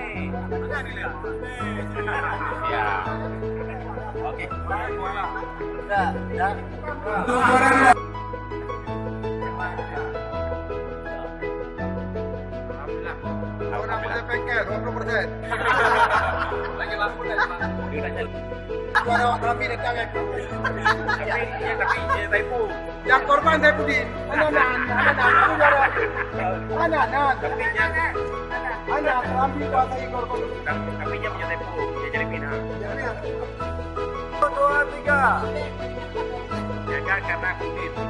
nih. Ya. Oke. Untuk juara 2. Orang punya bengkel 20%. Lagi lampu dan Juara kami datang ya. tapi typo. Yang korban saya Budin. Anak. Tapi dia Anak kami kuasai korban. tapi dia punya typo. Dia jadi pindah. 2, 3. Ya kan karena aku gitu.